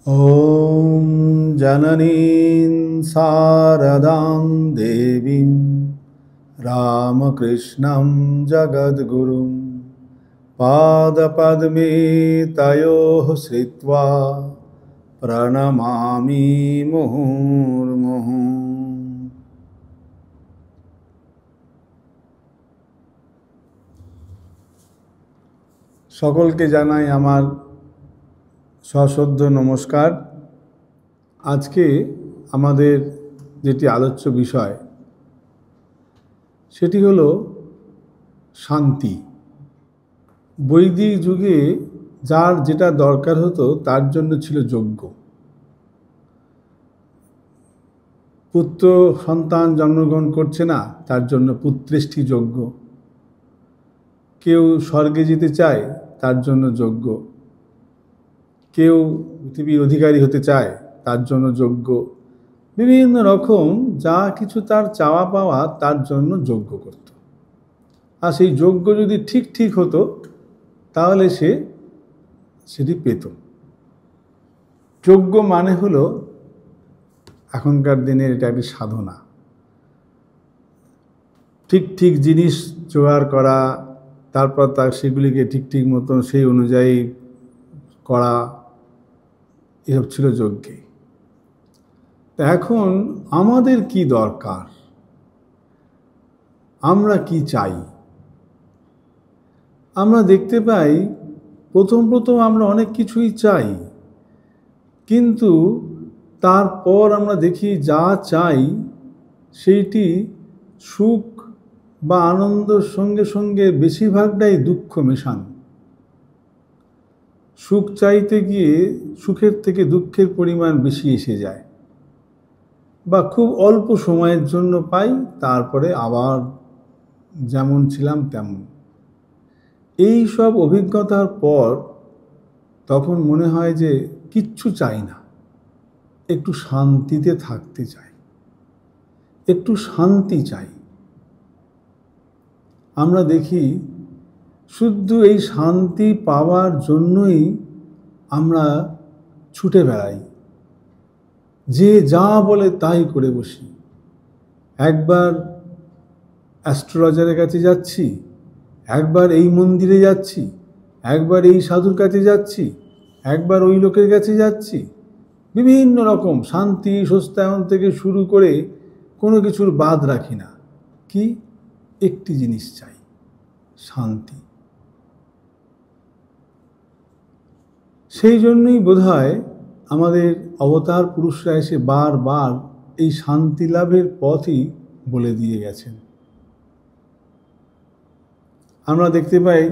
ॐ जननीं शारदां देवीं रामकृष्णं जगद्गुरुं पादपद्मे तयोः श्रित्वा प्रणमामि मुहुर्मुहुः। সকলকে জানাই আমার সশ্রদ্ধ নমস্কার। আজকে আমাদের যেটি আলোচ্য বিষয় সেটি হলো শান্তি। বৈদিক যুগে যার যেটা দরকার হতো তার জন্য ছিল যজ্ঞ। পুত্র সন্তান জন্মগ্রহণ করছে না, তার জন্য পুত্রেষ্টি যজ্ঞ। কেউ স্বর্গে যেতে চায়, তার জন্য যজ্ঞ। কেউ পৃথিবীর অধিকারী হতে চায়, তার জন্য যজ্ঞ। বিভিন্ন রকম যা কিছু তার চাওয়া পাওয়া তার জন্য যজ্ঞ করত। আর সেই যজ্ঞ যদি ঠিক হতো তাহলে সে সেটি পেত। যজ্ঞ মানে হলো এখনকার দিনের এটা একটি সাধনা। ঠিক জিনিস জোগাড় করা, তারপর তার সেগুলিকে ঠিক মতন সেই অনুযায়ী করা, এসব ছিল যজ্ঞে। তা এখন আমাদের কি দরকার, আমরা কি চাই? আমরা দেখতে পাই প্রথম আমরা অনেক কিছুই চাই, কিন্তু তারপর আমরা দেখি যা চাই সেইটি সুখ বা আনন্দের সঙ্গে সঙ্গে বেশিরভাগটাই দুঃখ মেশানো। সুখ চাইতে গিয়ে সুখের থেকে দুঃখের পরিমাণ বেশি এসে যায়, বা খুব অল্প সময়ের জন্য পাই, তারপরে আবার যেমন ছিলাম তেমন। এই সব অভিজ্ঞতার পর তখন মনে হয় যে কিচ্ছু চাই না, একটু শান্তিতে থাকতে চাই, একটু শান্তি চাই। আমরা দেখি শুধু এই শান্তি পাওয়ার জন্যই আমরা ছুটে বেড়াই, যে যা বলে তাই করে বসি। একবার অ্যাস্ট্রোলজারের কাছে যাচ্ছি, একবার এই মন্দিরে যাচ্ছি, একবার এই সাধুর কাছে যাচ্ছি, একবার ওই লোকের কাছে যাচ্ছি। বিভিন্ন রকম শান্তি স্বস্তায়ন থেকে শুরু করে কোনো কিছুর বাদ রাখি না। কি? একটি জিনিস চাই, শান্তি। সেই জন্যই বোধহয় আমাদের অবতার পুরুষরা এসে বারবার এই শান্তি লাভের পথই বলে দিয়ে গেছেন। আমরা দেখতে পাই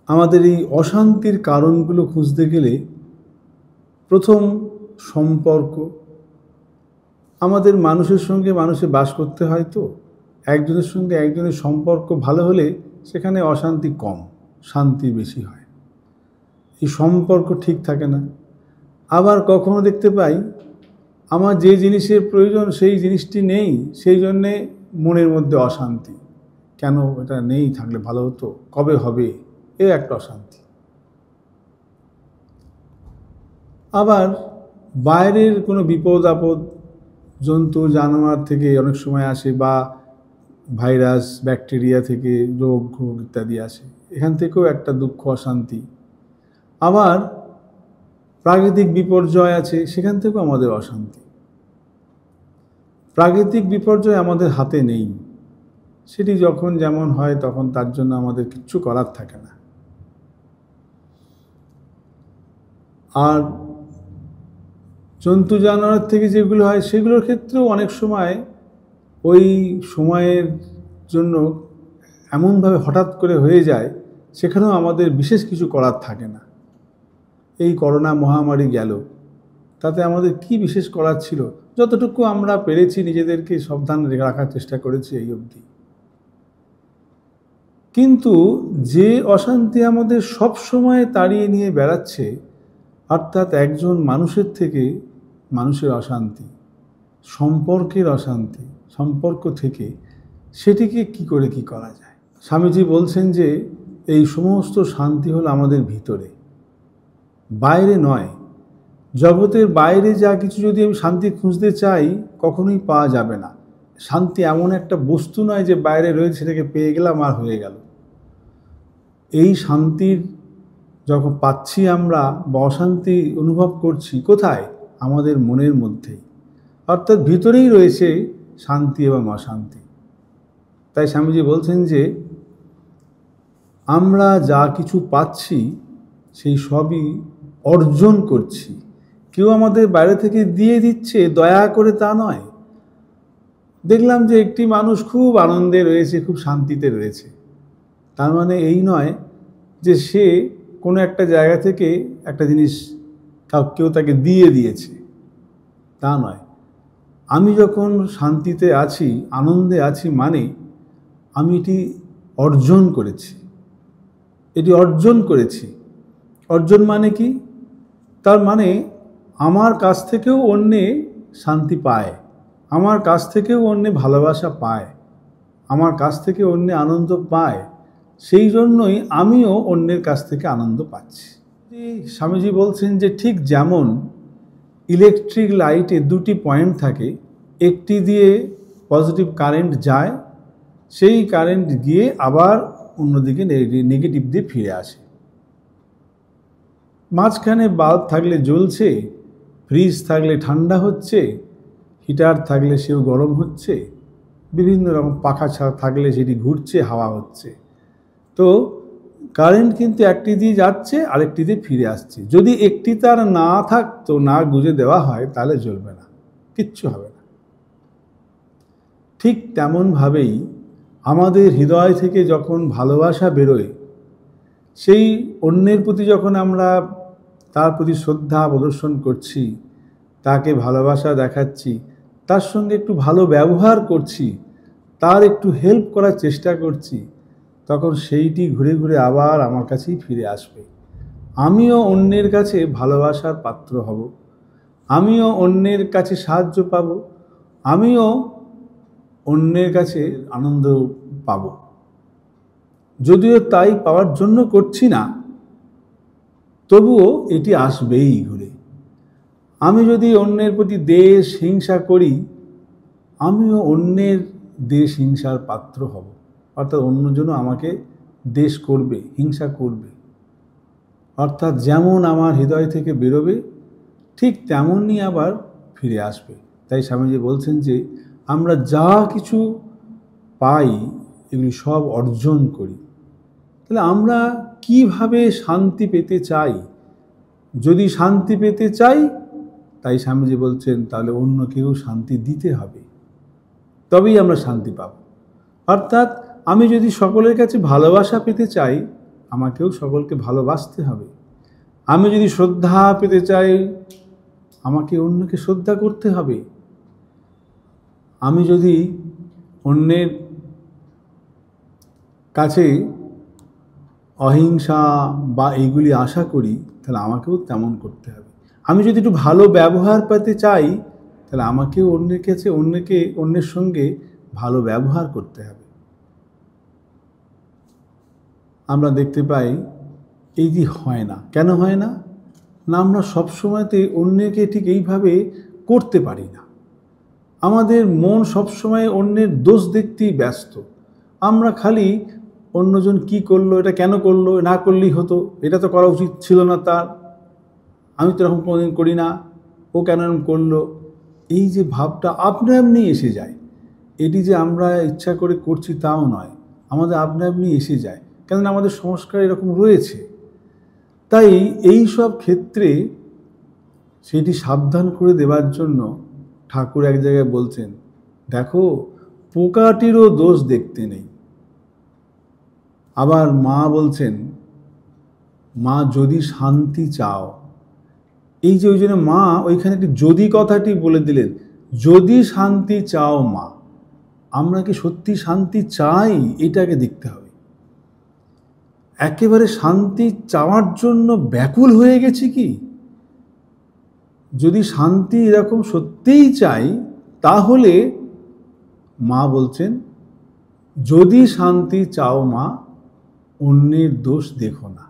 আমাদের এই অশান্তির কারণগুলো খুঁজতে গেলে প্রথম সম্পর্ক। আমাদের মানুষের সঙ্গে মানুষে বাস করতে হয়, তো একজনের সঙ্গে একজনের সম্পর্ক ভালো হলে সেখানে অশান্তি কম, শান্তি বেশি হয়। এই সম্পর্ক ঠিক থাকে না। আবার কখনো দেখতে পাই আমার যে জিনিসের প্রয়োজন সেই জিনিসটি নেই, সেই জন্যে মনের মধ্যে অশান্তি। কেন এটা নেই, থাকলে ভালো হতো, কবে হবে, এ একটা অশান্তি। আবার বাইরের কোনো বিপদ আপদ জন্তু জানোয়ার থেকে অনেক সময় আসে, বা ভাইরাস ব্যাকটেরিয়া থেকে রোগ ইত্যাদি আসে, এখান থেকেও একটা দুঃখ অশান্তি। আবার প্রাকৃতিক বিপর্যয় আছে, সেখান থেকেও আমাদের অশান্তি। প্রাকৃতিক বিপর্যয় আমাদের হাতে নেই, সেটি যখন যেমন হয় তখন তার জন্য আমাদের কিচ্ছু করার থাকে না। আর জন্তু জানোয়ার থেকে যেগুলো হয় সেগুলোর ক্ষেত্রেও অনেক সময় ওই সময়ের জন্য এমনভাবে হঠাৎ করে হয়ে যায়, সেখানেও আমাদের বিশেষ কিছু করার থাকে না। এই করোনা মহামারী গেল, তাতে আমাদের কি বিশেষ করার ছিল? যতটুকু আমরা পেরেছি নিজেদেরকে সাবধান রাখার চেষ্টা করেছি এই অবধি। কিন্তু যে অশান্তি আমাদের সব সময় তাড়িয়ে নিয়ে বেড়াচ্ছে, অর্থাৎ একজন মানুষের থেকে মানুষের অশান্তি, সম্পর্কের অশান্তি, সম্পর্ক থেকে, সেটিকে কি করা যায়? স্বামীজি বলছেন যে এই সমস্ত শান্তি হলো আমাদের ভিতরে। বাইরে নয়। জগতের বাইরে যা কিছু যদি আমি শান্তি খুঁজতে চাই, কখনোই পাওয়া যাবে না। শান্তি এমন একটা বস্তু নয় যে বাইরে রয়েছে সেটাকে পেয়ে গেলাম আর হয়ে গেল। এই শান্তির যখন পাচ্ছি আমরা বা অশান্তি অনুভব করছি কোথায়? আমাদের মনের মধ্যেই, অর্থাৎ ভিতরেই রয়েছে শান্তি এবং অশান্তি। তাই স্বামীজি বলছেন যে আমরা যা কিছু পাচ্ছি সেই সবই অর্জন করছি। কেউ আমাদের বাইরে থেকে দিয়ে দিচ্ছে দয়া করে তা নয়। দেখলাম যে একটি মানুষ খুব আনন্দে রয়েছে, খুব শান্তিতে রয়েছে, তার মানে এই নয় যে সে কোনো একটা জায়গা থেকে একটা জিনিস কেউ তাকে দিয়ে দিয়েছে, তা নয়। আমি যখন শান্তিতে আছি, আনন্দে আছি, মানে আমি এটি অর্জন করেছি। এটি অর্জন করেছি। অর্জন মানে কি? তার মানে আমার কাছ থেকেও অন্যে শান্তি পায়, আমার কাছ থেকেও অন্যে ভালোবাসা পায়, আমার কাছ থেকে অন্যে আনন্দ পায়। সেই জন্যই আমিও অন্যের কাছ থেকে আনন্দ পাচ্ছি। স্বামীজি বলছেন যে ঠিক যেমন ইলেকট্রিক লাইটে দুটি পয়েন্ট থাকে, একটি দিয়ে পজিটিভ কারেন্ট যায়, সেই কারেন্ট গিয়ে আবার অন্যদিকে নেগেটিভ দিয়ে ফিরে আসে। মাঝখানে বাল্ব থাকলে জ্বলছে, ফ্রিজ থাকলে ঠান্ডা হচ্ছে, হিটার থাকলে সেও গরম হচ্ছে, বিভিন্ন রকম পাখা থাকলে সেটি ঘুরছে, হাওয়া হচ্ছে। তো কারেন্ট কিন্তু একটি দিয়ে যাচ্ছে, আরেকটি দিয়ে ফিরে আসছে। যদি একটি তার না থাকতো, না গুঁজে দেওয়া হয়, তাহলে জ্বলবে না, কিচ্ছু হবে না। ঠিক তেমনভাবেই আমাদের হৃদয় থেকে যখন ভালোবাসা বেরোয়, সেই অন্যের প্রতি যখন আমরা তার প্রতি শ্রদ্ধা প্রদর্শন করছি, তাকে ভালোবাসা দেখাচ্ছি, তার সঙ্গে একটু ভালো ব্যবহার করছি, তার একটু হেল্প করার চেষ্টা করছি, তখন সেইটি ঘুরে ঘুরে আবার আমার কাছেই ফিরে আসবে। আমিও অন্যের কাছে ভালোবাসার পাত্র হব, আমিও অন্যের কাছে সাহায্য পাব, আমিও অন্যের কাছে আনন্দ পাব। যদিও তাই পাওয়ার জন্য করছি না, তবুও এটি আসবেই ঘুরে। আমি যদি অন্যের প্রতি দ্বেষ হিংসা করি, আমিও অন্যের দ্বেষ হিংসার পাত্র হব, অর্থাৎ অন্যজনও আমাকে দ্বেষ করবে, হিংসা করবে। অর্থাৎ যেমন আমার হৃদয় থেকে বেরোবে, ঠিক তেমনই আবার ফিরে আসবে। তাই স্বামীজি বলছেন যে আমরা যা কিছু পাই এগুলি সব অর্জন করি। তাহলে আমরা কিভাবে শান্তি পেতে চাই? যদি শান্তি পেতে চাই, তাই স্বামীজি বলছেন তাহলে অন্যকেও শান্তি দিতে হবে, তবেই আমরা শান্তি পাব। অর্থাৎ আমি যদি সকলের কাছে ভালোবাসা পেতে চাই, আমাকেও সকলকে ভালোবাসতে হবে। আমি যদি শ্রদ্ধা পেতে চাই, আমাকে অন্যকে শ্রদ্ধা করতে হবে। আমি যদি অন্যের কাছে অহিংসা বা এইগুলি আশা করি, তাহলে আমাকেও তেমন করতে হবে। আমি যদি একটু ভালো ব্যবহার পেতে চাই, তাহলে আমাকেও অন্যের কাছে অন্যের সঙ্গে ভালো ব্যবহার করতে হবে। আমরা দেখতে পাই এই যে হয় না, কেন হয় না? না, আমরা সবসময়তে অন্যকে ঠিক এইভাবে করতে পারি না। আমাদের মন সবসময় অন্যের দোষ দেখতেই ব্যস্ত। আমরা খালি অন্যজন কি করলো, এটা কেন করলো, না করলেই হতো, এটা তো করা উচিত ছিল না তার, আমি তো এরকম কোনোদিন করি না, ও কেন এরকম করলো, এই যে ভাবটা আপনা আপনি এসে যায়। এটি যে আমরা ইচ্ছা করে করছি তাও নয়, আমাদের আপনা আপনি এসে যায়, কেননা আমাদের সংস্কার এরকম রয়েছে। তাই এই সব ক্ষেত্রে সেটি সাবধান করে দেওয়ার জন্য ঠাকুর এক জায়গায় বলছেন, দেখো পোকাটিরও দোষ দেখতে নেই। আবার মা বলছেন, মা যদি শান্তি চাও, এই যে ওই জন্য মা ওইখানে একটি যদি কথাটি বলে দিলেন, যদি শান্তি চাও মা, আমরা কি সত্যি শান্তি চাই? এটাকে দেখতে হবে। একেবারে শান্তি চাওয়ার জন্য ব্যাকুল হয়ে গেছি কি? যদি শান্তি এরকম সত্যিই চাই, তাহলে মা বলছেন, যদি শান্তি চাও মা, অন্যের দোষ দেখো না।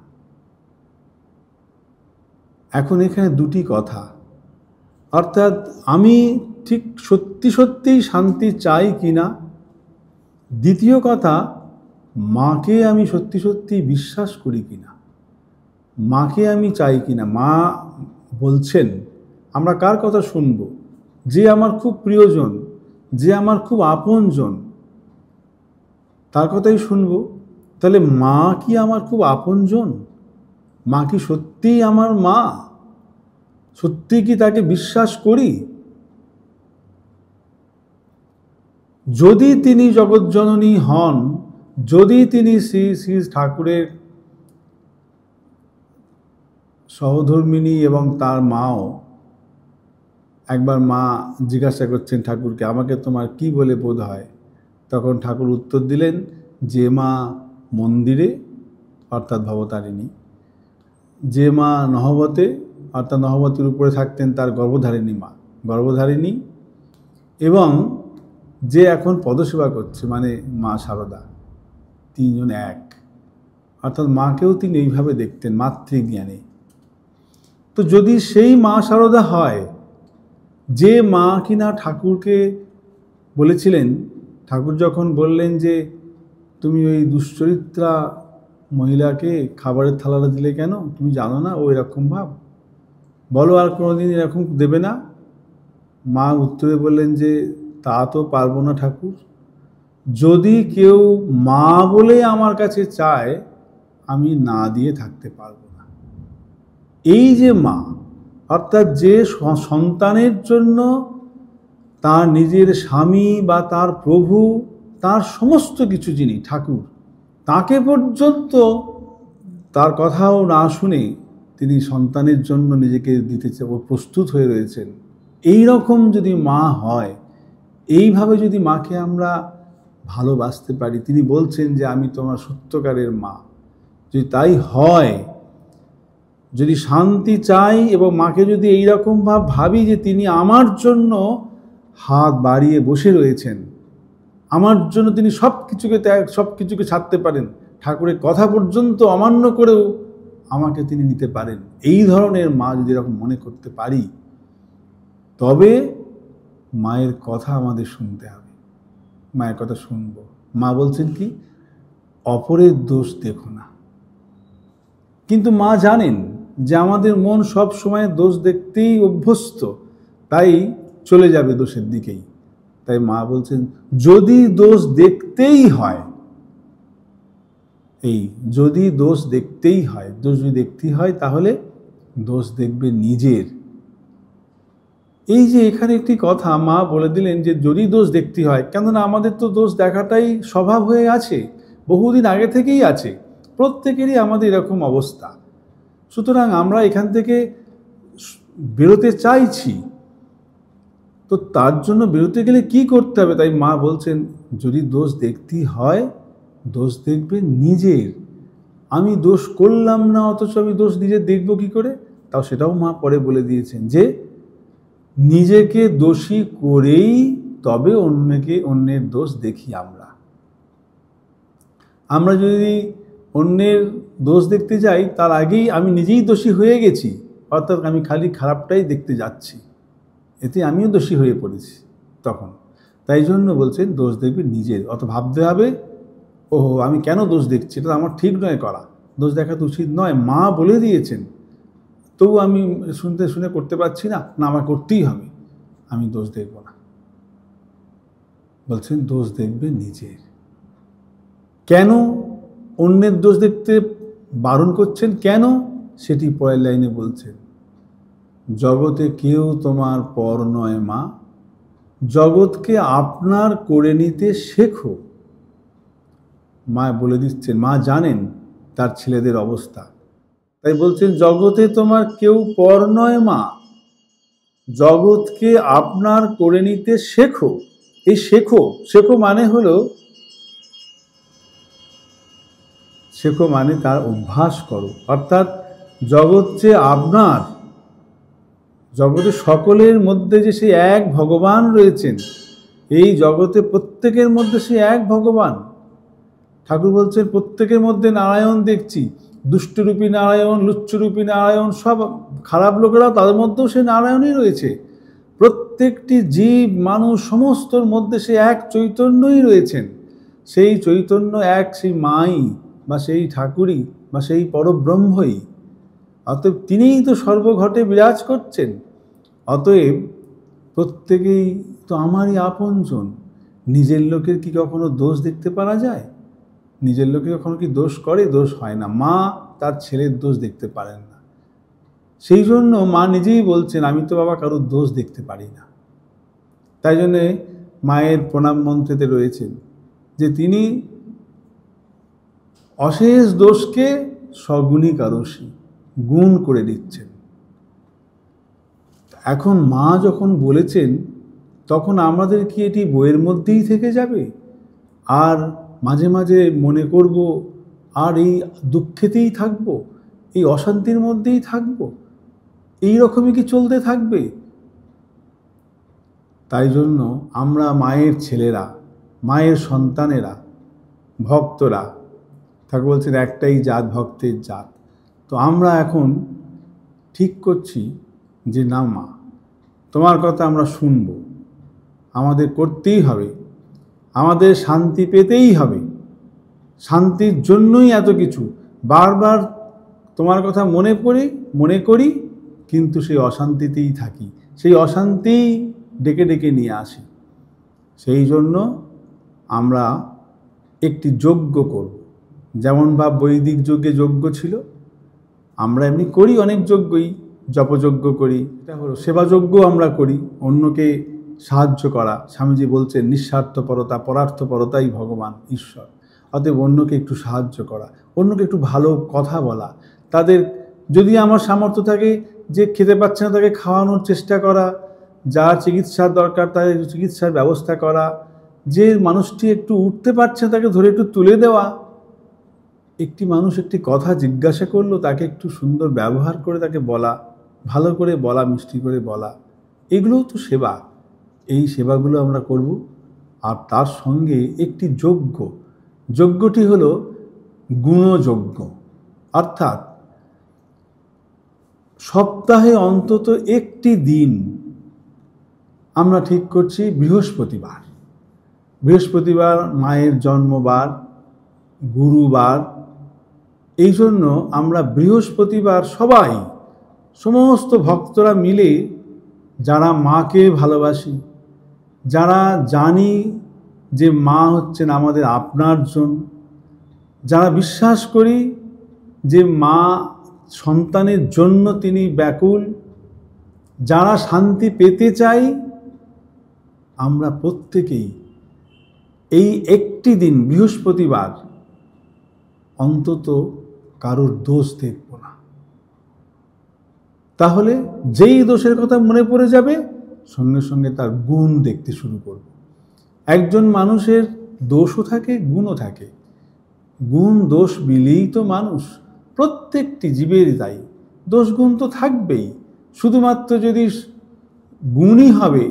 এখন এখানে দুটি কথা, অর্থাৎ আমি ঠিক সত্যি সত্যিই শান্তি চাই কিনা, দ্বিতীয় কথা মাকে আমি সত্যি সত্যি বিশ্বাস করি কিনা, মাকে আমি চাই কিনা। মা বলছেন, আমরা কার কথা শুনব? যে আমার খুব প্রিয়জন, যে আমার খুব আপনজন, তার কথাই শুনব। তাহলে মা কি আমার খুব আপনজন? মা কি সত্যিই আমার মা? সত্যি কি তাকে বিশ্বাস করি? যদি তিনি জগৎজননী হন, যদি তিনি শ্রী শ্রী ঠাকুরের সহধর্মিণী এবং তার মাও, একবার মা জিজ্ঞাসা করছেন ঠাকুরকে, আমাকে তোমার কি বলে বোধ হয়? তখন ঠাকুর উত্তর দিলেন যে মা মন্দিরে অর্থাৎ ভবতারিণী, যে মা নহবতে অর্থাৎ নহবতের উপরে থাকতেন তার গর্ভধারিণী মা, গর্ভধারিণী, এবং যে এখন পদসেবা করছে মানে মা শারদা, তিনজন এক। অর্থাৎ মাকেও তিনি এইভাবে দেখতেন মাতৃজ্ঞানে। তো যদি সেই মা শারদা হয়, যে মা কিনা ঠাকুরকে বলেছিলেন, ঠাকুর যখন বললেন যে তুমি ওই দুশ্চরিত্রা মহিলাকে খাবারের থালাটা দিলে কেন? তুমি জানো না ও এরকম ভাব, বলো আর কোনোদিন এরকম দেবে না। মা উত্তরে বললেন যে তা তো পারবো না ঠাকুর, যদি কেউ মা বলে আমার কাছে চায় আমি না দিয়ে থাকতে পারবো না। এই যে মা, অর্থাৎ যে সন্তানের জন্য তার নিজের স্বামী বা তার প্রভু, তার সমস্ত কিছু যিনি ঠাকুর, তাকে পর্যন্ত তার কথাও না শুনে তিনি সন্তানের জন্য নিজেকে দিতে প্রস্তুত হয়ে রয়েছেন, এই রকম যদি মা হয়, এইভাবে যদি মাকে আমরা ভালোবাসতে পারি, তিনি বলছেন যে আমি তোমার সত্যকারের মা, যদি তাই হয়, যদি শান্তি চাই এবং মাকে যদি এইরকম ভাবি যে তিনি আমার জন্য হাত বাড়িয়ে বসে রয়েছেন, আমার জন্য তিনি সব কিছুকে ছাড়তে পারেন, ঠাকুরের কথা পর্যন্ত অমান্য করেও আমাকে তিনি নিতে পারেন, এই ধরনের মা যদি এরকম মনে করতে পারি, তবে মায়ের কথা আমাদের শুনতে হবে, মায়ের কথা শুনব। মা বলছেন কি, অপরের দোষ দেখো না। কিন্তু মা জানেন যে আমাদের মন সব সময় দোষ দেখতেই অভ্যস্ত, তাই চলে যাবে দোষের দিকেই। তাই মা বলছেন যদি দোষ দেখতেই হয়, এই যদি দোষ দেখতেই হয়, দোষ যদি দেখতেই হয় তাহলে দোষ দেখবে নিজের। এই যে এখানে একটি কথা মা বলে দিলেন যে যদি দোষ দেখতে হয়, কেননা আমাদের তো দোষ দেখাটাই স্বভাব হয়ে আছে, বহুদিন আগে থেকেই আছে, প্রত্যেকেরই আমাদের এরকম অবস্থা। সুতরাং আমরা এখান থেকে বেরোতে চাইছি, তো তার জন্য বেরোতে গেলে কি করতে হবে? তাই মা বলছেন যদি দোষ দেখতেই হয়, দোষ দেখবে নিজের। আমি দোষ করলাম না, অথচ আমি দোষ নিজে দেখব কি করে? তাও সেটাও মা পরে বলে দিয়েছেন যে নিজেকে দোষী করেই তবে অন্যের দোষ দেখি। আমরা যদি অন্যের দোষ দেখতে যাই, তার আগেই আমি নিজেই দোষী হয়ে গেছি, অর্থাৎ আমি খালি খারাপটাই দেখতে যাচ্ছি, এতে আমিও দোষী হয়ে পড়েছি তখন। তাই জন্য বলছেন দোষ দেখবে নিজের। অত ভাবতে হবে ওহো আমি কেন দোষ দেখছি, এটা আমার ঠিক নয় করা, দোষ দেখা তো উচিত নয়, মা বলে দিয়েছেন, তবু আমি শুনে করতে পারছি না, না আমার করতেই হবে, আমি দোষ দেখব না। বলছেন দোষ দেখবে নিজের। কেন অন্যের দোষ দেখতে বারণ করছেন, কেন? সেটি পরের লাইনে বলছেন, জগতে কেউ তোমার পর নয় মা, জগৎকে আপনার করে নিতে শেখো। মা বলে দিচ্ছেন, মা জানেন তার ছেলেদের অবস্থা, তাই বলছেন জগতে তোমার কেউ পর নয় মা, জগৎকে আপনার করে নিতে শেখো। এই শেখো, শেখো মানে হলো, শেখো মানে তার অভ্যাস করো, অর্থাৎ জগৎ যে আপনার, জগতে সকলের মধ্যে যে সেই এক ভগবান রয়েছেন, এই জগতে প্রত্যেকের মধ্যে সেই এক ভগবান। ঠাকুর বলছেন প্রত্যেকের মধ্যে নারায়ণ দেখছি, দুষ্টরূপী নারায়ণ, লুচ্চরূপী নারায়ণ, সব খারাপ লোকেরা, তাদের মধ্যেও সে নারায়ণই রয়েছে। প্রত্যেকটি জীব মানুষ সমস্তর মধ্যে সে এক চৈতন্যই রয়েছেন। সেই চৈতন্য এক, সেই মাই বা সেই ঠাকুরই বা সেই পরব্রহ্মই। অতএব তিনিই তো সর্বঘটে বিরাজ করছেন। অতএব প্রত্যেকেই তো আমারই আপনজন। নিজের লোকের কি কখনো দোষ দেখতে পারা যায়? নিজের লোকে কখনো কি দোষ করে? দোষ হয় না। মা তার ছেলের দোষ দেখতে পারেন না। সেই জন্য মা নিজেই বলছেন, আমি তো বাবা কারোর দোষ দেখতে পারি না। তাই জন্যে মায়ের প্রণাম মন্ত্রেতে রয়েছেন যে তিনি অশেষ দোষকে সগুণী কারসী, গুণ করে দিচ্ছেন। এখন মা যখন বলেছেন, তখন আমাদের কি এটি বইয়ের মধ্যেই থেকে যাবে? আর মাঝে মাঝে মনে করব, আর এই দুঃখেতেই থাকব, এই অশান্তির মধ্যেই থাকব, এই রকমই কি চলতে থাকবে? তাই জন্য আমরা মায়ের ছেলেরা, মায়ের সন্তানেরা, ভক্তরা, ঠাকুর বলছেন একটাই জাত, ভক্তের জাত। তো আমরা এখন ঠিক করছি যে না মা, তোমার কথা আমরা শুনব, আমাদের করতেই হবে, আমাদের শান্তি পেতেই হবে। শান্তির জন্যই এত কিছু। বারবার তোমার কথা মনে করি, কিন্তু সেই অশান্তিতেই থাকি, সেই অশান্তিই ডেকে ডেকে নিয়ে আসি। সেই জন্য আমরা একটি যজ্ঞ করব। যেমন বা বৈদিক যজ্ঞে যজ্ঞ ছিল, আমরা এমনি করি অনেক যজ্ঞই, জপযজ্ঞ করি, এটা হলো সেবাযজ্ঞ আমরা করি, অন্যকে সাহায্য করা। স্বামীজি বলছেন নিঃস্বার্থপরতা, পরার্থপরতাই ভগবান ঈশ্বর। অতএব অন্যকে একটু সাহায্য করা, অন্যকে একটু ভালো কথা বলা, তাদের যদি আমার সামর্থ্য থাকে যে খেতে পাচ্ছে না তাকে খাওয়ানোর চেষ্টা করা, যার চিকিৎসার দরকার তাদের চিকিৎসার ব্যবস্থা করা, যে মানুষটি একটু উঠতে পারছে তাকে ধরে একটু তুলে দেওয়া, একটি মানুষ একটি কথা জিজ্ঞাসা করলো তাকে একটু সুন্দর ব্যবহার করে তাকে বলা, ভালো করে বলা, মিষ্টি করে বলা, এগুলোও তো সেবা। এই সেবাগুলো আমরা করব। আর তার সঙ্গে একটি যজ্ঞ, যজ্ঞটি হলো গুণযজ্ঞ। অর্থাৎ সপ্তাহে অন্তত একটি দিন আমরা ঠিক করছি বৃহস্পতিবার। বৃহস্পতিবার মায়ের জন্মবার, গুরুবার। এই জন্য আমরা বৃহস্পতিবার সবাই, সমস্ত ভক্তরা মিলে, যারা মাকে ভালোবাসি, যারা জানি যে মা হচ্ছেন আমাদের আপনারজন, যারা বিশ্বাস করি যে মা সন্তানের জন্য তিনি ব্যাকুল, যারা শান্তি পেতে চাই, আমরা প্রত্যেকেই এই একটি দিন বৃহস্পতিবার অন্তত কারোর দোষ দেখব না। তাহলে যেই দোষের কথা মনে পড়ে যাবে, সঙ্গে সঙ্গে তার গুণ দেখতে শুরু করব। একজন মানুষের দোষও থাকে, গুণও থাকে। গুণ দোষ মিলেই তো মানুষ, প্রত্যেকটি জীবেরই তাই। দোষ গুণ তো থাকবেই। শুধুমাত্র যদি গুণই হবে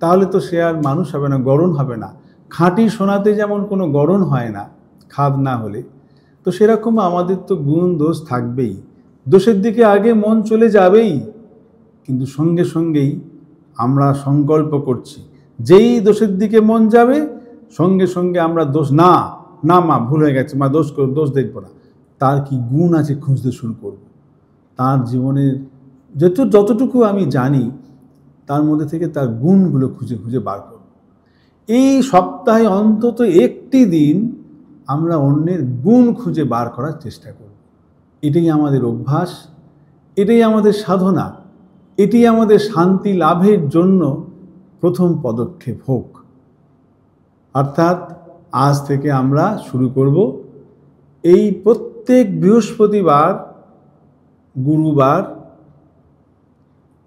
তাহলে তো সে আর মানুষ হবে না, গড়ন হবে না। খাঁটি সোনাতে যেমন কোনো গড়ন হয় না খাদ না হলে, তো সেরকম আমাদের তো গুণ দোষ থাকবেই। দোষের দিকে আগে মন চলে যাবেই, কিন্তু সঙ্গে সঙ্গেই আমরা সংকল্প করছি, যেই দোষের দিকে মন যাবে সঙ্গে সঙ্গে আমরা দোষ, না না মা ভুল হয়ে গেছে, মা দোষ দেখব না, তার কি গুণ আছে খুঁজতে শুরু করব। তার জীবনের যতটুকু আমি জানি তার মধ্যে থেকে তার গুণগুলো খুঁজে খুঁজে বার করব। এই সপ্তাহে অন্তত একটি দিন আমরা অন্যের গুণ খুঁজে বার করার চেষ্টা করব। এটাই আমাদের অভ্যাস, এটাই আমাদের সাধনা, এটি আমাদের শান্তি লাভের জন্য প্রথম পদক্ষেপ হোক। অর্থাৎ আজ থেকে আমরা শুরু করব, এই প্রত্যেক বৃহস্পতিবার, গুরুবার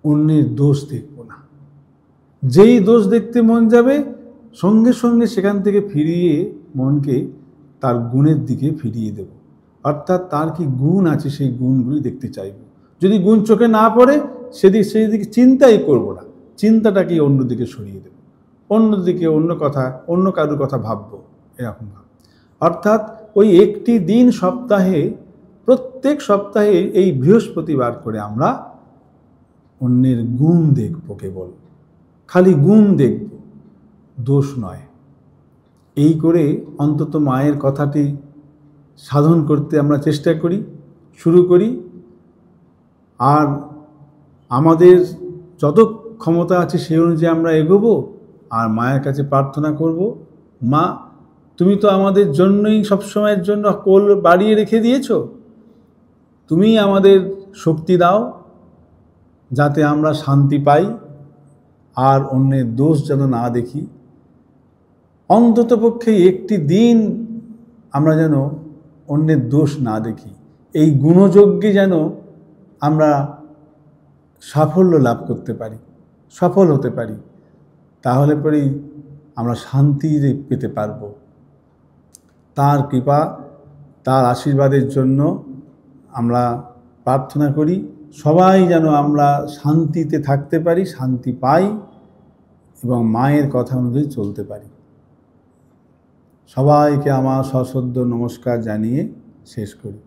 অন্যের দোষ দেখব না। যেই দোষ দেখতে মন যাবে সঙ্গে সঙ্গে সেখান থেকে ফিরিয়ে মনকে তার গুণের দিকে ফিরিয়ে দেব। অর্থাৎ তার কি গুণ আছে সেই গুণগুলি দেখতে চাইব। যদি গুণ চোখে না পড়ে সেই দিকে চিন্তাই করব না, চিন্তাটাকে অন্যদিকে সরিয়ে দেব, অন্যদিকে অন্য কারোর কথা ভাববো, এরকম ভাব। অর্থাৎ ওই একটি দিন সপ্তাহে প্রত্যেক সপ্তাহে এই বৃহস্পতিবার করে আমরা অন্যের গুণ দেখব, কেবল খালি গুণ দেখব, দোষ নয়। এই করে অন্তত মায়ের কথাটি সাধন করতে আমরা চেষ্টা করি, শুরু করি। আর আমাদের যত ক্ষমতা আছে সেই অনুযায়ী আমরা এগোবো, আর মায়ের কাছে প্রার্থনা করব, মা তুমি তো আমাদের জন্যই সবসময়ের জন্য কোল বাড়িয়ে রেখে দিয়েছো, তুমি আমাদের শক্তি দাও যাতে আমরা শান্তি পাই আর অন্যের দোষ যেন না দেখি। অন্ততপক্ষে একটি দিন আমরা যেন অন্যের দোষ না দেখি, এই গুণযজ্ঞে যেন আমরা সাফল্য লাভ করতে পারি, সফল হতে পারি, তাহলে পরেই আমরা শান্তি পেতে পারব। তার কৃপা, তার আশীর্বাদের জন্য আমরা প্রার্থনা করি সবাই যেন আমরা শান্তিতে থাকতে পারি, শান্তি পাই এবং মায়ের কথা অনুযায়ী চলতে পারি। সবাইকে আমার সশ্রদ্ধ নমস্কার জানিয়ে শেষ করি।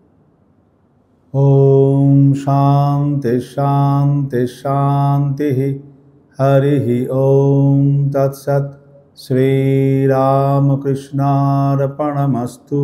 ওম শান্তি শান্তি শান্তি। হরি ওম তৎসৎ। শ্রীরামকৃষ্ণার্পণমস্তু।